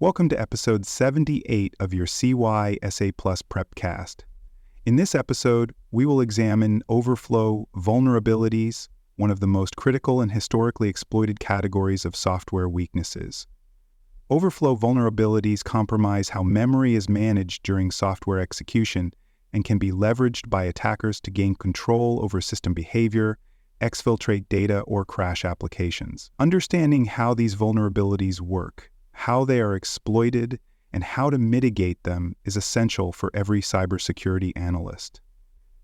Welcome to episode 78 of your CySA Plus Prepcast. In this episode, we will examine overflow vulnerabilities, one of the most critical and historically exploited categories of software weaknesses. Overflow vulnerabilities compromise how memory is managed during software execution and can be leveraged by attackers to gain control over system behavior, exfiltrate data, or crash applications. Understanding how these vulnerabilities work, how they are exploited, and how to mitigate them is essential for every cybersecurity analyst.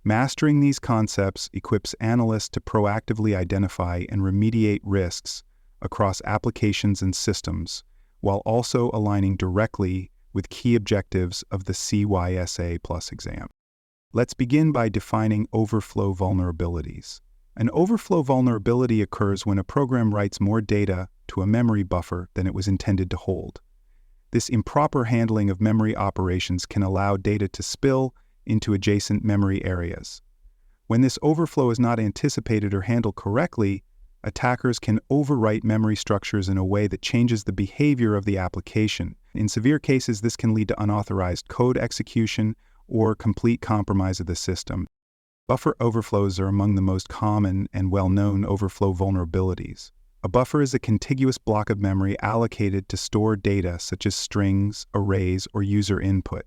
Mastering these concepts equips analysts to proactively identify and remediate risks across applications and systems, while also aligning directly with key objectives of the CySA Plus exam. Let's begin by defining overflow vulnerabilities. An overflow vulnerability occurs when a program writes more data to a memory buffer than it was intended to hold. This improper handling of memory operations can allow data to spill into adjacent memory areas. When this overflow is not anticipated or handled correctly, attackers can overwrite memory structures in a way that changes the behavior of the application. In severe cases, this can lead to unauthorized code execution or complete compromise of the system. Buffer overflows are among the most common and well-known overflow vulnerabilities. A buffer is a contiguous block of memory allocated to store data such as strings, arrays, or user input.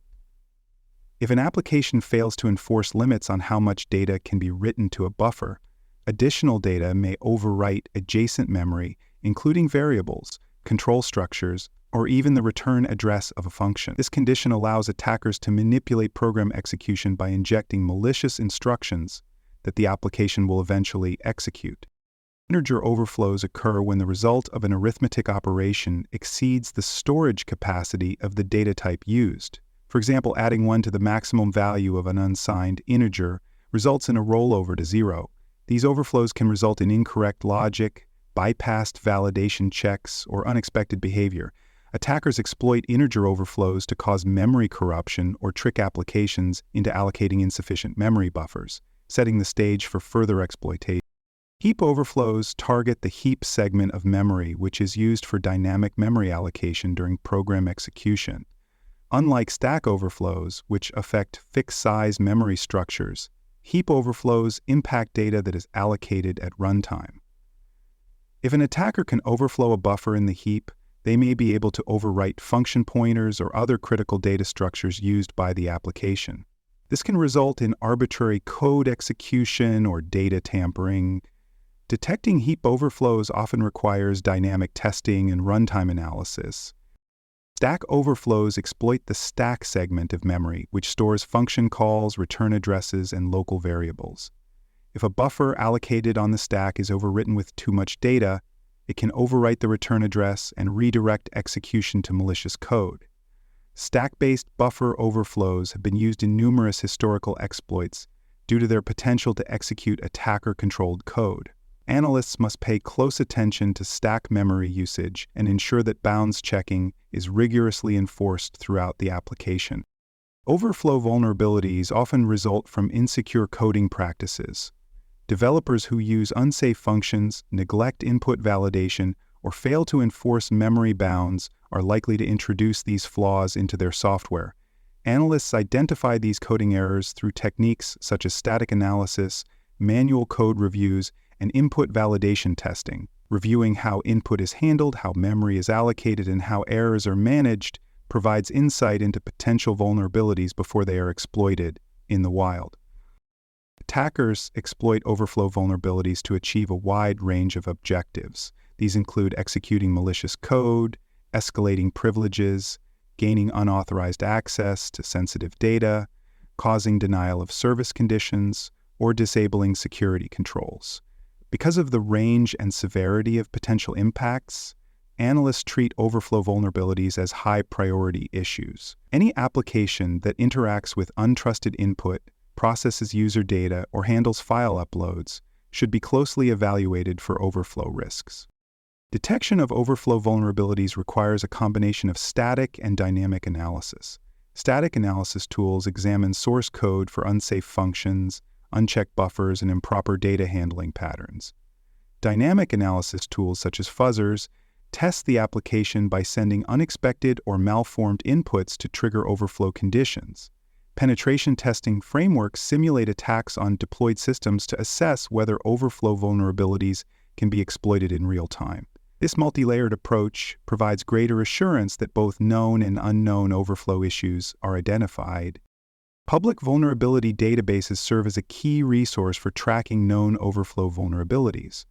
If an application fails to enforce limits on how much data can be written to a buffer, additional data may overwrite adjacent memory, including variables, control structures, or even the return address of a function. This condition allows attackers to manipulate program execution by injecting malicious instructions that the application will eventually execute. Integer overflows occur when the result of an arithmetic operation exceeds the storage capacity of the data type used. For example, adding 1 to the maximum value of an unsigned integer results in a rollover to 0. These overflows can result in incorrect logic, bypassed validation checks, or unexpected behavior. Attackers exploit integer overflows to cause memory corruption or trick applications into allocating insufficient memory buffers, setting the stage for further exploitation. Heap overflows target the heap segment of memory, which is used for dynamic memory allocation during program execution. Unlike stack overflows, which affect fixed-size memory structures, heap overflows impact data that is allocated at runtime. If an attacker can overflow a buffer in the heap, they may be able to overwrite function pointers or other critical data structures used by the application. This can result in arbitrary code execution or data tampering. Detecting heap overflows often requires dynamic testing and runtime analysis. Stack overflows exploit the stack segment of memory, which stores function calls, return addresses, and local variables. If a buffer allocated on the stack is overwritten with too much data, it can overwrite the return address and redirect execution to malicious code. Stack-based buffer overflows have been used in numerous historical exploits due to their potential to execute attacker-controlled code. Analysts must pay close attention to stack memory usage and ensure that bounds checking is rigorously enforced throughout the application. Overflow vulnerabilities often result from insecure coding practices. Developers who use unsafe functions, neglect input validation, or fail to enforce memory bounds are likely to introduce these flaws into their software. Analysts identify these coding errors through techniques such as static analysis, manual code reviews, and input validation testing. Reviewing how input is handled, how memory is allocated, and how errors are managed provides insight into potential vulnerabilities before they are exploited in the wild. Attackers exploit overflow vulnerabilities to achieve a wide range of objectives. These include executing malicious code, escalating privileges, gaining unauthorized access to sensitive data, causing denial of service conditions, or disabling security controls. Because of the range and severity of potential impacts, analysts treat overflow vulnerabilities as high-priority issues. Any application that interacts with untrusted input, processes user data, or handles file uploads should be closely evaluated for overflow risks. Detection of overflow vulnerabilities requires a combination of static and dynamic analysis. Static analysis tools examine source code for unsafe functions, unchecked buffers, and improper data handling patterns. Dynamic analysis tools such as fuzzers test the application by sending unexpected or malformed inputs to trigger overflow conditions. Penetration testing frameworks simulate attacks on deployed systems to assess whether overflow vulnerabilities can be exploited in real time. This multi-layered approach provides greater assurance that both known and unknown overflow issues are identified. Public vulnerability databases serve as a key resource for tracking known overflow vulnerabilities.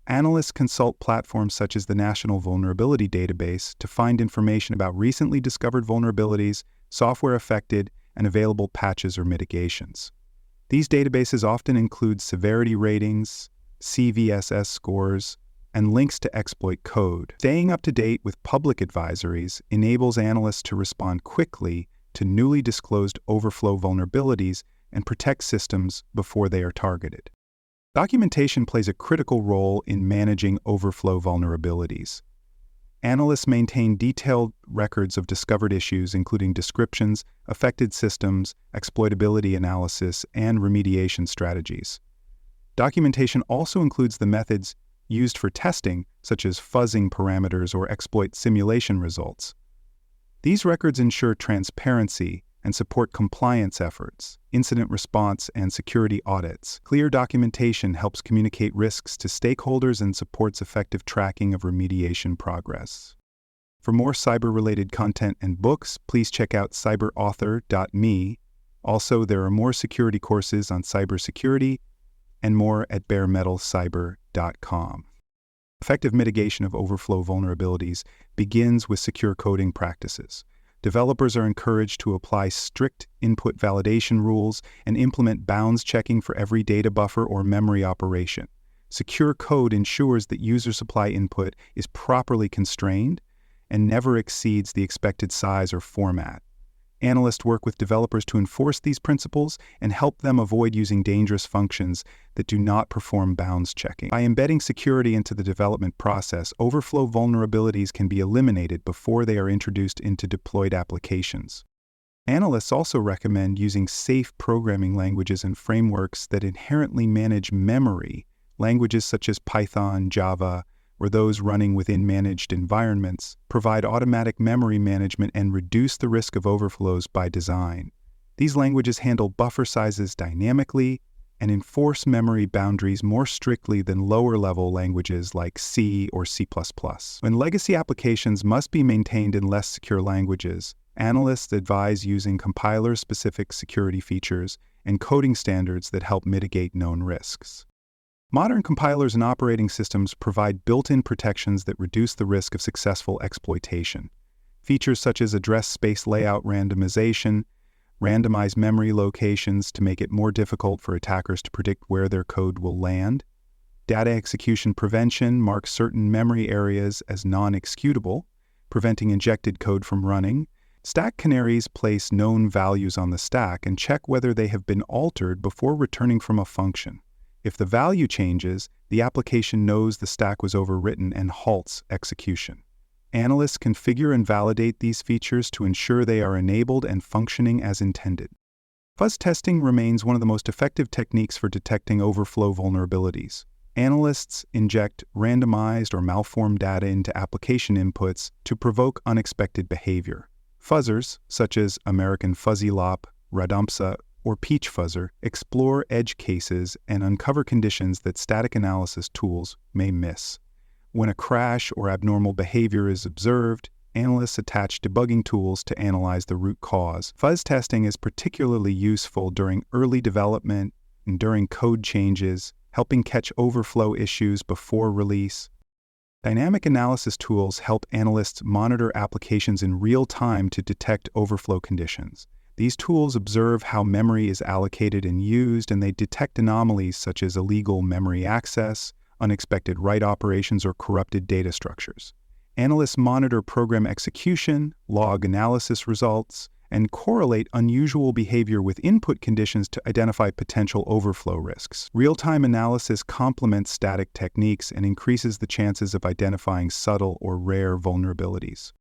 Analysts consult platforms such as the National Vulnerability Database to find information about recently discovered vulnerabilities, software affected, and available patches or mitigations. These databases often include severity ratings, CVSS scores, and links to exploit code. Staying up to date with public advisories enables analysts to respond quickly to newly disclosed overflow vulnerabilities and protect systems before they are targeted. Documentation plays a critical role in managing overflow vulnerabilities. Analysts maintain detailed records of discovered issues, including descriptions, affected systems, exploitability analysis, and remediation strategies. Documentation also includes the methods used for testing, such as fuzzing parameters or exploit simulation results. These records ensure transparency and support compliance efforts, incident response, and security audits. Clear documentation helps communicate risks to stakeholders and supports effective tracking of remediation progress. For more cyber-related content and books, please check out cyberauthor.me. Also, there are more security courses on cybersecurity and more at baremetalcyber.com. Effective mitigation of overflow vulnerabilities begins with secure coding practices. Developers are encouraged to apply strict input validation rules and implement bounds checking for every data buffer or memory operation. Secure code ensures that user supply input is properly constrained and never exceeds the expected size or format. Analysts work with developers to enforce these principles and help them avoid using dangerous functions that do not perform bounds checking. By embedding security into the development process, overflow vulnerabilities can be eliminated before they are introduced into deployed applications. Analysts also recommend using safe programming languages and frameworks that inherently manage memory. Languages such as Python, Java, or those running within managed environments, provide automatic memory management and reduce the risk of overflows by design. These languages handle buffer sizes dynamically and enforce memory boundaries more strictly than lower-level languages like C or C++. When legacy applications must be maintained in less secure languages, analysts advise using compiler-specific security features and coding standards that help mitigate known risks. Modern compilers and operating systems provide built-in protections that reduce the risk of successful exploitation. Features such as address space layout randomization, randomize memory locations to make it more difficult for attackers to predict where their code will land, data execution prevention marks certain memory areas as non-executable, preventing injected code from running. Stack canaries place known values on the stack and check whether they have been altered before returning from a function. If the value changes, the application knows the stack was overwritten and halts execution. Analysts configure and validate these features to ensure they are enabled and functioning as intended. Fuzz testing remains one of the most effective techniques for detecting overflow vulnerabilities. Analysts inject randomized or malformed data into application inputs to provoke unexpected behavior. Fuzzers, such as American Fuzzy Lop, Radompsa, or Peach Fuzzer, explore edge cases and uncover conditions that static analysis tools may miss. When a crash or abnormal behavior is observed, analysts attach debugging tools to analyze the root cause. Fuzz testing is particularly useful during early development and during code changes, helping catch overflow issues before release. Dynamic analysis tools help analysts monitor applications in real time to detect overflow conditions. These tools observe how memory is allocated and used, and they detect anomalies such as illegal memory access, unexpected write operations, or corrupted data structures. Analysts monitor program execution, log analysis results, and correlate unusual behavior with input conditions to identify potential overflow risks. Real-time analysis complements static techniques and increases the chances of identifying subtle or rare vulnerabilities.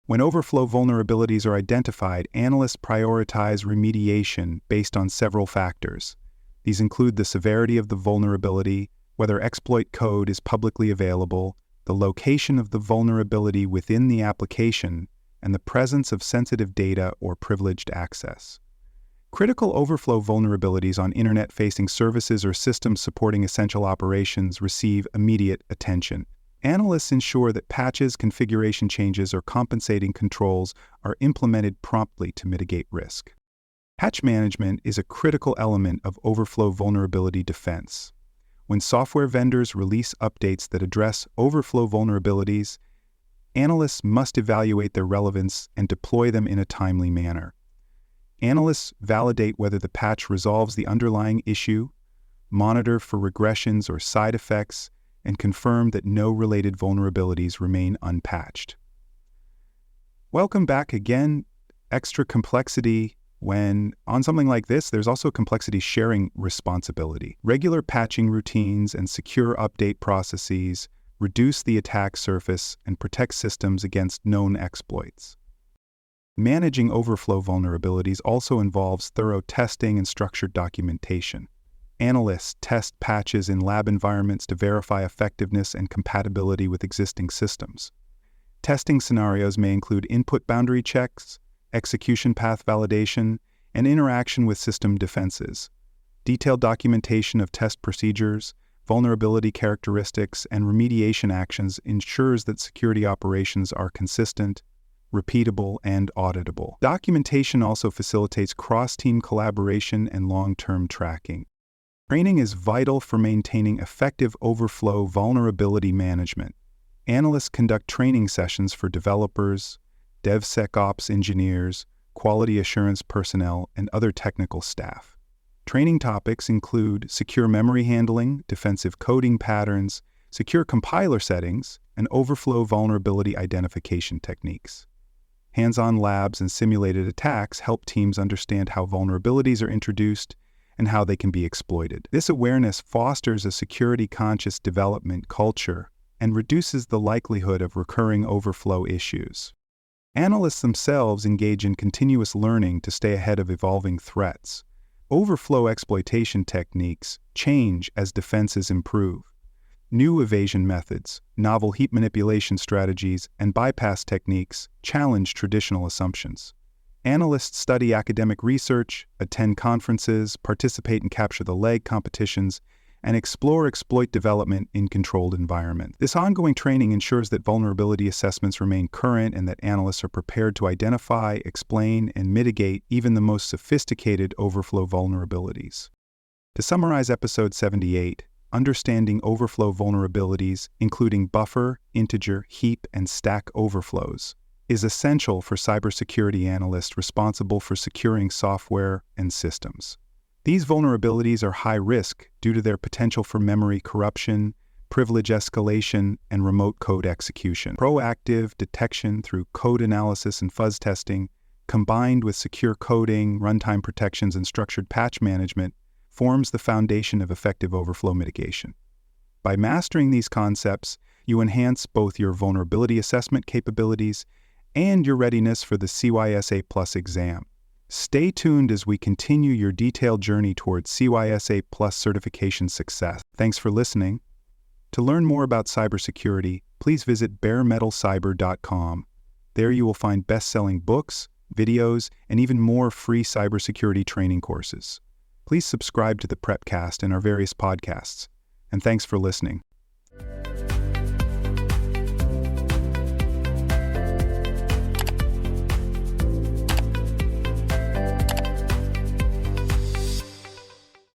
When overflow vulnerabilities are identified, analysts prioritize remediation based on several factors. These include the severity of the vulnerability, whether exploit code is publicly available, the location of the vulnerability within the application, and the presence of sensitive data or privileged access. Critical overflow vulnerabilities on internet-facing services or systems supporting essential operations receive immediate attention. Analysts ensure that patches, configuration changes, or compensating controls are implemented promptly to mitigate risk. Patch management is a critical element of overflow vulnerability defense. When software vendors release updates that address overflow vulnerabilities, analysts must evaluate their relevance and deploy them in a timely manner. Analysts validate whether the patch resolves the underlying issue, monitor for regressions or side effects, and confirm that no related vulnerabilities remain unpatched. Welcome back again. Extra complexity. When on something like this, there's also complexity sharing responsibility. Regular patching routines and secure update processes reduce the attack surface and protect systems against known exploits. Managing overflow vulnerabilities also involves thorough testing and structured documentation. Analysts test patches in lab environments to verify effectiveness and compatibility with existing systems. Testing scenarios may include input boundary checks, execution path validation, and interaction with system defenses. Detailed documentation of test procedures, vulnerability characteristics, and remediation actions ensures that security operations are consistent, repeatable, and auditable. Documentation also facilitates cross-team collaboration and long-term tracking. Training is vital for maintaining effective overflow vulnerability management. Analysts conduct training sessions for developers, DevSecOps engineers, quality assurance personnel, and other technical staff. Training topics include secure memory handling, defensive coding patterns, secure compiler settings, and overflow vulnerability identification techniques. Hands-on labs and simulated attacks help teams understand how vulnerabilities are introduced and how they can be exploited. This awareness fosters a security-conscious development culture and reduces the likelihood of recurring overflow issues. Analysts themselves engage in continuous learning to stay ahead of evolving threats. Overflow exploitation techniques change as defenses improve. New evasion methods, novel heap manipulation strategies, and bypass techniques challenge traditional assumptions. Analysts study academic research, attend conferences, participate in capture the leg competitions, and explore exploit development in controlled environments. This ongoing training ensures that vulnerability assessments remain current and that analysts are prepared to identify, explain, and mitigate even the most sophisticated overflow vulnerabilities. To summarize episode 78, understanding overflow vulnerabilities, including buffer, integer, heap, and stack overflows, is essential for cybersecurity analysts responsible for securing software and systems. These vulnerabilities are high risk due to their potential for memory corruption, privilege escalation, and remote code execution. Proactive detection through code analysis and fuzz testing, combined with secure coding, runtime protections, and structured patch management, forms the foundation of effective overflow mitigation. By mastering these concepts, you enhance both your vulnerability assessment capabilities and your readiness for the CySA Plus exam. Stay tuned as we continue your detailed journey towards CySA Plus certification success. Thanks for listening. To learn more about cybersecurity, please visit baremetalcyber.com. There you will find best-selling books, videos, and even more free cybersecurity training courses. Please subscribe to the Prepcast and our various podcasts. And thanks for listening.